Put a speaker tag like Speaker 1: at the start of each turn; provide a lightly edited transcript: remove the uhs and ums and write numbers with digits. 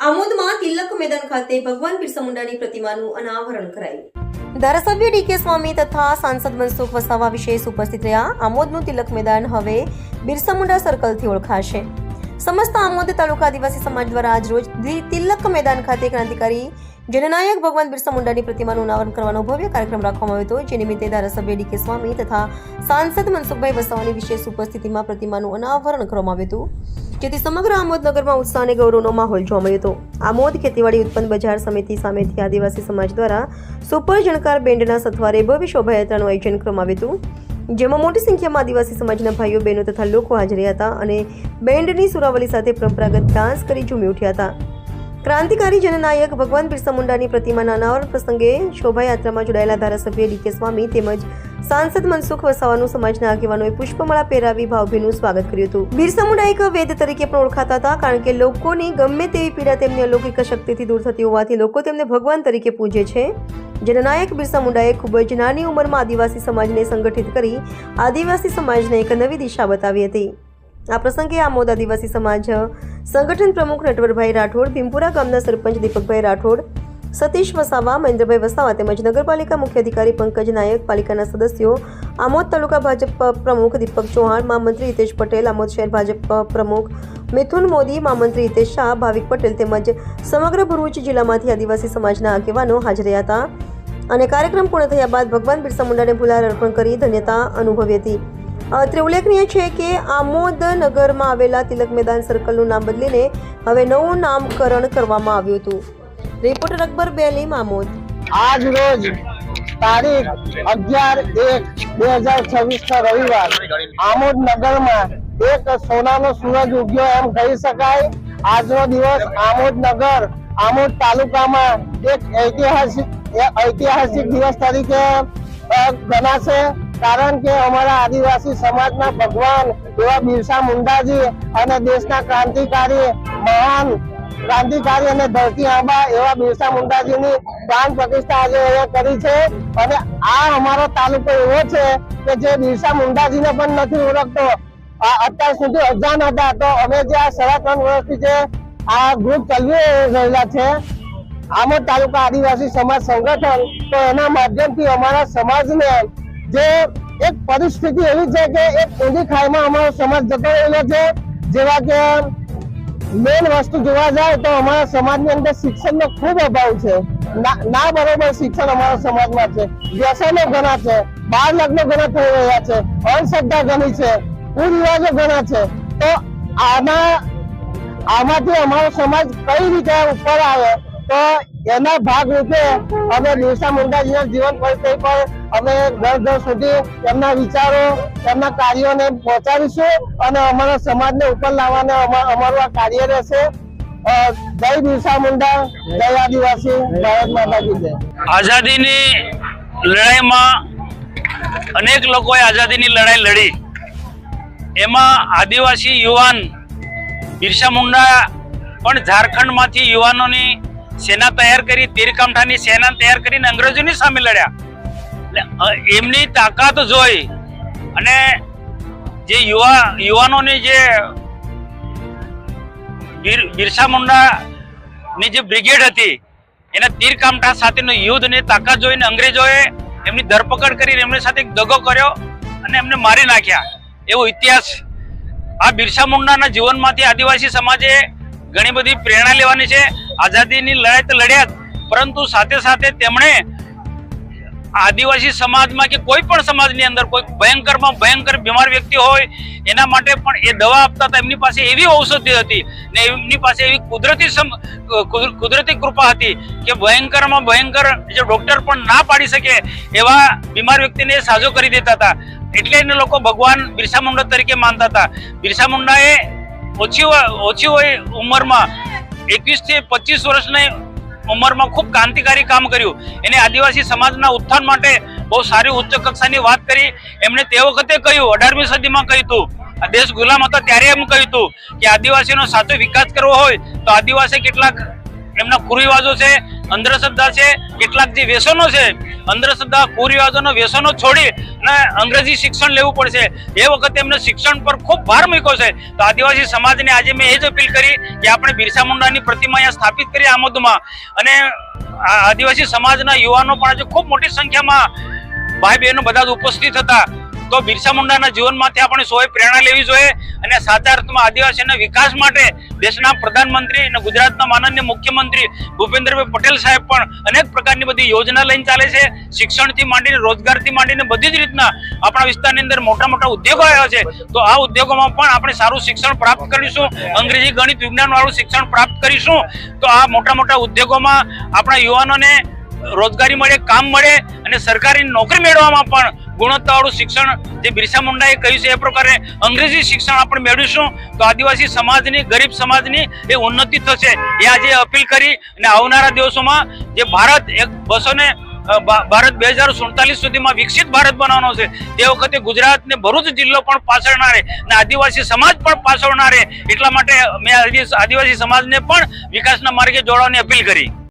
Speaker 1: આમોદમાં તિલક મેદાન ખાતે ભગવાન બિરસા મુંડાની પ્રતિમાનું અનાવરણ કરાયું। ધારાસભ્ય ડીકે સ્વામી તથા સાંસદ મનસુખ વસાવા વિશેષ ઉપસ્થિત રહ્યા। આમોદનું તિલક મેદાન હવે બિરસા મુંડા સર્કલથી ઓળખાશે। સમસ્ત આમોદ તાલુકા આદિવાસી સમાજ દ્વારા આજરોજ તિલક મેદાન ખાતે ક્રાંતિકારી જનનાયક ભગવાન બિરસા મુંડાની પ્રતિમાનું અનાવરણ કરવાનો ભવ્ય કાર્યક્રમ રાખવામાં આવ્યો હતો, જે નિમિત્તે ધારાસભ્ય ડીકે સ્વામી તથા સાંસદ મનસુખભાઈ વસાવાની વિશેષ ઉપસ્થિતિમાં પ્રતિમાનું અનાવરણ કરવામાં આવ્યું હતું, જેથી સમગ્ર આમોદ નગરમાં ઉત્સાહ અને ગૌરવનો માહોલ જોવા મળ્યો હતો। આમોદ ખેતીવાડી ઉત્પન્ન બજાર સમિતિ સામેથી આદિવાસી સમાજ દ્વારા સુપર જણકાર બેન્ડના સથવારે ભવ્ય શોભાયાત્રાનું આયોજન કરવામાં આવ્યું હતું, જેમાં મોટી સંખ્યામાં આદિવાસી સમાજના ભાઈઓ બહેનો તથા લોકો હાજર રહ્યા હતા અને બેન્ડની સુરાવલી સાથે પરંપરાગત ડાન્સ કરી ઝૂમી ઉઠ્યા હતા। ક્રાંતિકારી જનનાયક ભગવાન બિરસા મુંડાની પ્રતિમાના અનાવરણ પ્રસંગે શોભાયાત્રામાં જોડાયેલા ધારાસભ્ય ડીકે સ્વામી તેમજ સાંસદ મનસુખ વસાવાનું સમાજના આગેવાનોએ પુષ્પમાળા પહેરાવી ભાવભીનું સ્વાગત કર્યું હતું। બિરસા મુંડા એક વેદ તરીકે પણ ઓળખાતા હતા, કારણ કે લોકોની ગમે તેવી પીડા તેમની અલૌકિક શક્તિથી દૂર થતી હોવાથી લોકો તેમને ભગવાન તરીકે પૂજે છે। જનનાયક બિરસા મુંડાએ ખૂબ જ નાની ઉંમરમાં આદિવાસી સમાજને સંગઠિત કરી આદિવાસી સમાજને એક નવી દિશા બતાવી હતી। આ પ્રસંગે આમોદ આદિવાસી સમાજ સંગઠન પ્રમુખ નટવરભાઈ રાઠોડ, ભીમપુરા ગામના સરપંચ દીપકભાઈ રાઠોડ, સતીશ વસાવા, મહેન્દ્રભાઈ વસાવા તેમજ નગરપાલિકા મુખ્ય અધિકારી પંકજ નાયક, પાલિકાના સદસ્યો, આમોદ તાલુકા ભાજપ પ્રમુખ દીપક ચૌહાણ, મહામંત્રી હિતેશ પટેલ, આમોદ શહેર ભાજપ પ્રમુખ મિથુન મોદી, મહામંત્રી હિતેશ શાહ, ભાવિક પટેલ તેમજ સમગ્ર ભરૂચ જિલ્લામાંથી આદિવાસી સમાજના આગેવાનો હાજર રહ્યા હતા અને કાર્યક્રમ પૂર્ણ થયા બાદ ભગવાન બિરસા મુંડાને ફુલહાર અર્પણ કરી ધન્યતા અનુભવી હતી। અત્રે ઉલ્લેખનીય છે કે આમોદ નગરમાં આવેલા તિલક મેદાન સર્કલનું નામ બદલીને હવે નવું નામકરણ કરવામાં આવ્યું હતું। રિપોર્ટર અકબર બેલીમ, આમોદ।
Speaker 2: આજ રોજ તારીખ 11/1/2026 રવિવાર આમોદ નગરમાં એક સોનાનો સૂરજ ઉગ્યો એમ કહી શકાય। આજનો દિવસ આમોદ નગર, આમોદ તાલુકામાં એક ઐતિહાસિક દિવસ તરીકે ગણાશે, કારણ કે અમારા આદિવાસી સમાજના ભગવાન એવા બિરસા મુંડાજી અને દેશના મહાન ક્રાંતિકારી અને ધરતી આંબા એવા બિરસા મુંડાજીની પ્રાણ પ્રતિષ્ઠા આજે અહીંયા કરી છે। અને આ અમારો તાલુકો એવો છે કે જે બિરસા મુંડાજીને પણ નથી ઓળખતો, અત્યાર સુધી અજાણ હતા। તો અમે જે આ 3.5 વર્ષથી જે આ ગ્રુપ ચલાવી રહેલા છે આમોદ તાલુકા આદિવાસી સમાજ સંગઠન, તો એના માધ્યમથી અમારા સમાજને જે એક પરિસ્થિતિ એવી છે કે એક ઊંધી ખાઈમાં અમારો સમાજ જતો રહેલો છે। જેવા કે મેન વસ્તુ જોવા જાય તો અમારા સમાજની અંદર શિક્ષણનો ખૂબ અભાવ છે, ના બરોબર શિક્ષણ અમારા સમાજમાં છે, વ્યસનો ઘણા છે, બાળ લગ્નો ઘણા થઈ રહ્યા છે, અંધશ્રદ્ધા ઘણી છે, કુરિવાજો ઘણા છે। તો આમાંથી અમારો સમાજ કઈ રીતે ઉપર આવે, તો એના ભાગરૂપે અમે બિરસા મુંડાજીના જીવન પરિચય પર અમે ઘર ઘર સુધી એમના વિચારો, એમના કાર્યોને પહોંચાડીશું અને અમારા સમાજને ઉપર લાવવાને અમારું આ કાર્ય રહેશે। જય બિરસા મુંડા, જય આદિવાસી, ભારત માતા કી જય।
Speaker 3: આઝાદીની લડાઈમાં અનેક લોકોએ આઝાદીની લડાઈ લડી, એમાં આદિવાસી યુવાન બિરસા મુંડા પણ ઝારખંડમાંથી યુવાનોની સેના તૈયાર કરી, તીરકામઠાની સેના તૈયાર કરીને અંગ્રેજોની સામે લડ્યા। એમની તાકાત જોઈ અને જે યુવાનોની જે બિરસા મુંડાની જે બ્રિગેડ હતી એના તીરકામઠા સાથેનું યુદ્ધની તાકાત જોઈને અંગ્રેજોએ એમની ધરપકડ કરીને એમની સાથે દગો કર્યો અને એમને મારી નાખ્યા। એવો ઇતિહાસ આ બિરસા મુંડાના જીવનમાંથી આદિવાસી સમાજે ઘણી બધી પ્રેરણા લેવાની છે। આઝાદીની લડાઈ તો લડ્યા જ, પરંતુ સાથે સાથે તેમણે આદિવાસી સમાજમાં કે કોઈ પણ સમાજની અંદર કોઈ ભયંકર બીમાર વ્યક્તિ હોય એના માટે પણ એ દવા આપતા હતા। એમની પાસે એવી ઔષધિ હતી ને એમની પાસે એવી કુદરતી કૃપા હતી કે ભયંકર જે ડોક્ટર પણ ના પાડી શકે એવા બીમાર વ્યક્તિને સાજો કરી દેતા હતા। એટલે એને લોકો ભગવાન બિરસા મુંડા તરીકે માનતા હતા। બિરસા મુંડાએ ઓછી ઉંમરમાં 21 થી 25 વર્ષની ઉંમરમાં ખૂબ ક્રાંતિકારી કામ કર્યું। એને આદિવાસી સમાજના ઉત્થાન માટે બહુ સારી ઉચ્ચ કક્ષાની વાત કરી। એમણે તે વખતે કહ્યું, 18મી સદીમાં કહ્યું હતું, આ દેશ ગુલામ હતો ત્યારે એમ કહ્યું હતું કે આદિવાસીનો સાચો વિકાસ કરવો હોય તો આદિવાસી કેટલાક એમના કુરિવાજો છે, અંધશ્રદ્ધા છે, કેટલાક જે વ્યસનો છે, અંધશ્રદ્ધા કુરિવાજોના વ્યસનો છોડી અને અંગ્રેજી શિક્ષણ લેવું પડશે. એ વખતે એમને શિક્ષણ પર ખૂબ ભાર મૂક્યો છે. તો આદિવાસી સમાજને આજે મેં એ જ અપીલ કરી કે આપણે બિરસા મુંડાની પ્રતિમા અહીંયા સ્થાપિત કરી આમોદમાં, અને આદિવાસી સમાજના યુવાનો પણ આજે ખૂબ મોટી સંખ્યામાં ભાઈ બહેનો બધા જ ઉપસ્થિત હતા. તો બિરસા મુંડાના જીવનમાંથી આપણે સૌએ પ્રેરણા લેવી જોઈએ અને સાચા અર્થમાં આદિવાસીના વિકાસ માટે દેશના પ્રધાનમંત્રી અને ગુજરાતના માનનીય મુખ્યમંત્રી ભૂપેન્દ્રભાઈ પટેલ સાહેબ પણ અનેક પ્રકારની બધી યોજના લઈને ચાલે છે. શિક્ષણથી માંડીને રોજગારથી માંડીને બધી જ રીતના આપણા વિસ્તારની અંદર મોટા મોટા ઉદ્યોગો આવ્યા છે. તો આ ઉદ્યોગોમાં પણ આપણે સારું શિક્ષણ પ્રાપ્ત કરીશું, અંગ્રેજી ગણિત વિજ્ઞાન વાળું શિક્ષણ પ્રાપ્ત કરીશું. તો આ મોટા મોટા ઉદ્યોગોમાં આપણા યુવાનોને રોજગારી મળે, કામ મળે અને સરકારી નોકરી મેળવવામાં પણ ગુણવત્તાવાળું શિક્ષણ જે બિરસા મુંડાએ કહ્યું છે એ પ્રકારે અંગ્રેજી શિક્ષણ આપણે મેળવીશું તો આદિવાસી સમાજની, ગરીબ સમાજની એ ઉન્નતિ થશે. એ આજે અપીલ કરી અને આવનારા દિવસોમાં જે ભારત ભારત 2047 સુધીમાં વિકસિત ભારત બનાવવાનો છે તે વખતે ગુજરાત ને ભરૂચ જિલ્લો પણ પાછળ ના રહે અને આદિવાસી સમાજ પણ પાછળ ના રહે, એટલા માટે મેં આદિવાસી સમાજને પણ વિકાસના માર્ગે જોડવાની અપીલ કરી.